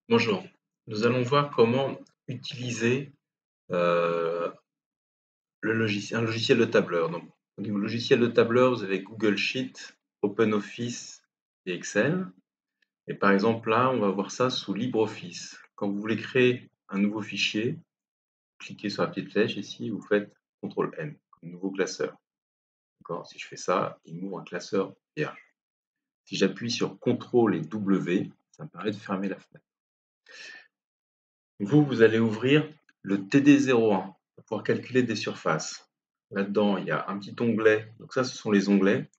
Bonjour, nous allons voir comment utiliser euh, un logiciel de tableur. Donc, au niveau logiciel de tableur, vous avez Google Sheet, OpenOffice et Excel. Et par exemple, là, on va voir ça sous LibreOffice. Quand vous voulez créer un nouveau fichier, cliquez sur la petite flèche ici, vous faites CTRL-N, comme nouveau classeur. D'accord? Si je fais ça, il m'ouvre un classeur vierge. Si j'appuie sur CTRL et W, ça me permet de fermer la fenêtre. Vous allez ouvrir le TD01 pour pouvoir calculer des surfaces. Là-dedans, il y a un petit onglet. Donc ça, ce sont les onglets.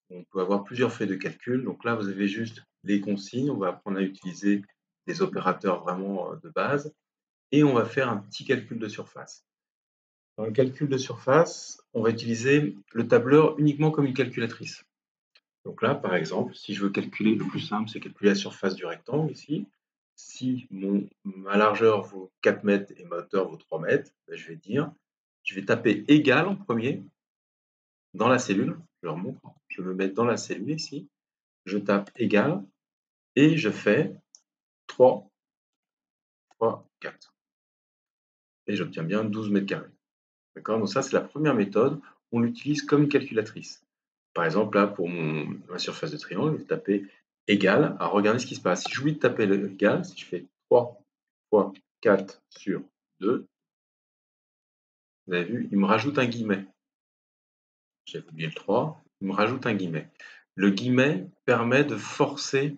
On peut avoir plusieurs feuilles de calcul. Donc là, vous avez juste les consignes. On va apprendre à utiliser des opérateurs vraiment de base. Et on va faire un petit calcul de surface. Dans le calcul de surface, on va utiliser le tableur uniquement comme une calculatrice. Donc là, par exemple, si je veux calculer, le plus simple, c'est calculer la surface du rectangle ici. Si ma largeur vaut 4 mètres et ma hauteur vaut 3 mètres, ben, je vais taper égal en premier dans la cellule. Je leur montre, je me mets dans la cellule ici, je tape égal et je fais 3 fois 4. Et j'obtiens bien 12 mètres carrés. D'accord? Donc ça, c'est la première méthode. On l'utilise comme une calculatrice. Par exemple, là, pour ma surface de triangle, je vais taper égal. Alors, regardez ce qui se passe. Si j'oublie de taper le égal, si je fais 3 fois 4 sur 2, vous avez vu, il me rajoute un guillemet. J'avais oublié le 3, il me rajoute un guillemet. Le guillemet permet de forcer,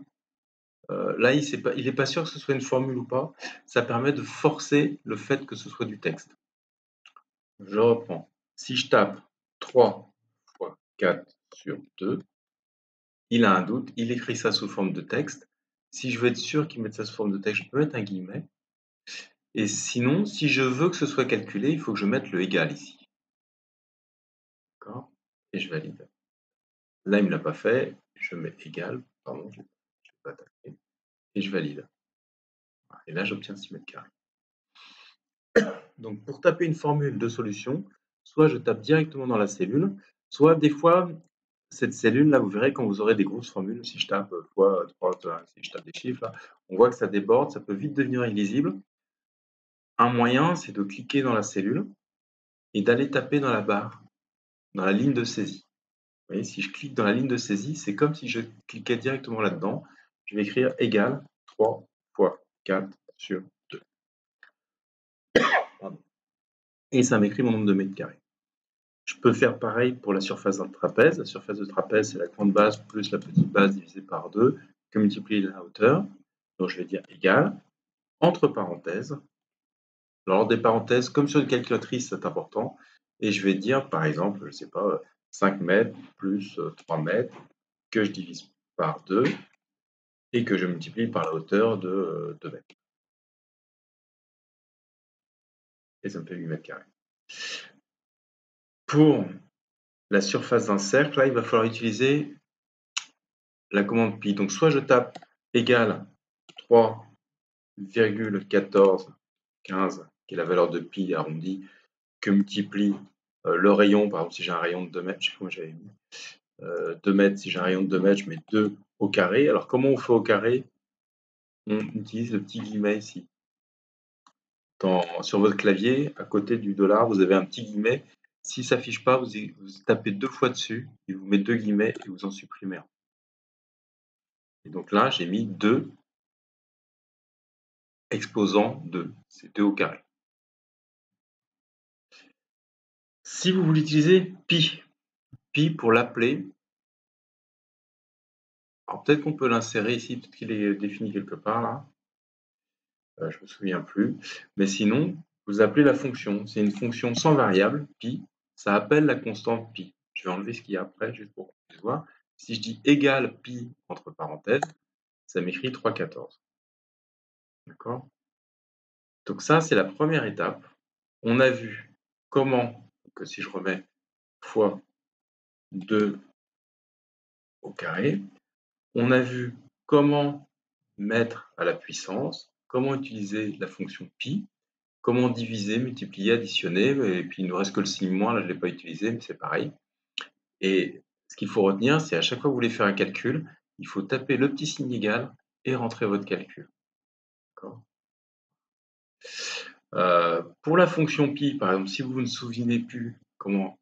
là, il n'est pas sûr que ce soit une formule ou pas, ça permet de forcer le fait que ce soit du texte. Je reprends. Si je tape 3 fois 4 sur 2, il a un doute, il écrit ça sous forme de texte. Si je veux être sûr qu'il mette ça sous forme de texte, je peux mettre un guillemet. Et sinon, si je veux que ce soit calculé, il faut que je mette le égal ici. D'accord? Et je valide. Là, il ne me l'a pas fait. Je mets égal. Pardon, je ne vais pas taper. Et je valide. Et là, j'obtiens 6 mètres carrés. Donc, pour taper une formule de solution, soit je tape directement dans la cellule, soit des fois, cette cellule-là, vous verrez quand vous aurez des grosses formules, si je tape fois 3, si je tape des chiffres, là, on voit que ça déborde, ça peut vite devenir illisible. Un moyen, c'est de cliquer dans la cellule et d'aller taper dans la barre, dans la ligne de saisie. Vous voyez, si je clique dans la ligne de saisie, c'est comme si je cliquais directement là-dedans. Je vais écrire égal 3 fois 4 sur 2. Pardon. Et ça m'écrit mon nombre de mètres carrés. Je peux faire pareil pour la surface d'un trapèze. La surface de trapèze, c'est la grande base plus la petite base divisée par 2, que multiplier la hauteur. Donc je vais dire égal, entre parenthèses. Alors des parenthèses, comme sur une calculatrice, c'est important. Et je vais dire, par exemple, je ne sais pas, 5 mètres plus 3 mètres, que je divise par 2 et que je multiplie par la hauteur de 2 mètres. Et ça me fait 8 mètres carrés. Pour la surface d'un cercle, là, il va falloir utiliser la commande pi. Donc, soit je tape égal 3,1415, qui est la valeur de pi arrondie, que multiplie le rayon, par exemple, si j'ai un rayon de 2 mètres, je sais pas comment j'avais mis, 2 mètres, si j'ai un rayon de 2 mètres, je mets 2 au carré. Alors, comment on fait au carré? On utilise le petit guillemet ici. Sur votre clavier, à côté du dollar, vous avez un petit guillemet. Si ça ne s'affiche pas, vous tapez 2 fois dessus, il vous met 2 guillemets et vous en supprimez un. Et donc là, j'ai mis 2 exposant 2, c'est 2 au carré. Si vous voulez utiliser pi pour l'appeler, alors peut-être qu'on peut l'insérer ici, peut-être qu'il est défini quelque part là. Je me souviens plus. Mais sinon, vous appelez la fonction. C'est une fonction sans variable, pi. Ça appelle la constante pi. Je vais enlever ce qu'il y a après, juste pour qu'on puisse voir. Si je dis égal pi entre parenthèses, ça m'écrit 3,14. D'accord? Donc ça, c'est la première étape. On a vu comment, que si je remets fois 2 au carré, on a vu comment mettre à la puissance, comment utiliser la fonction pi, comment diviser, multiplier, additionner, et puis il ne nous reste que le signe moins, là je ne l'ai pas utilisé, mais c'est pareil. Et ce qu'il faut retenir, c'est à chaque fois que vous voulez faire un calcul, il faut taper le petit signe égal et rentrer votre calcul. D'accord. Pour la fonction pi, par exemple, si vous ne vous souvenez plus comment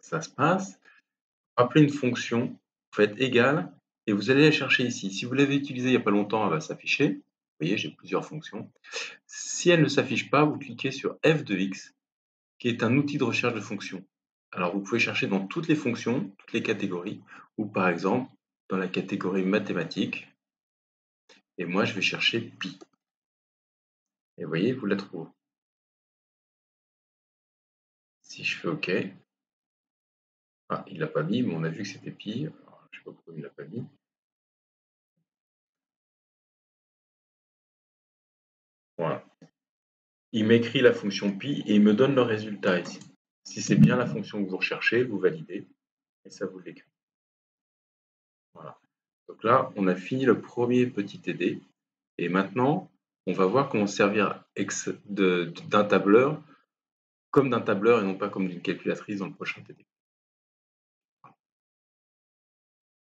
ça se passe, appelez une fonction, vous faites égal et vous allez la chercher ici. Si vous l'avez utilisée il n'y a pas longtemps, elle va s'afficher. Vous voyez, j'ai plusieurs fonctions. Si elle ne s'affiche pas, vous cliquez sur f de x, qui est un outil de recherche de fonctions. Alors, vous pouvez chercher dans toutes les fonctions, toutes les catégories, ou par exemple, dans la catégorie mathématiques. Et moi, je vais chercher pi. Et vous voyez, vous la trouvez. Si je fais OK, ah, il l'a pas mis, mais on a vu que c'était pi. Alors, je sais pas pourquoi il l'a pas mis. Voilà. Il m'écrit la fonction pi et il me donne le résultat ici. Si c'est bien la fonction que vous recherchez, vous validez et ça vous l'écrit. Voilà. Donc là, on a fini le premier petit TD et maintenant, on va voir comment servir d'un tableur comme d'un tableur et non pas comme d'une calculatrice dans le prochain TD.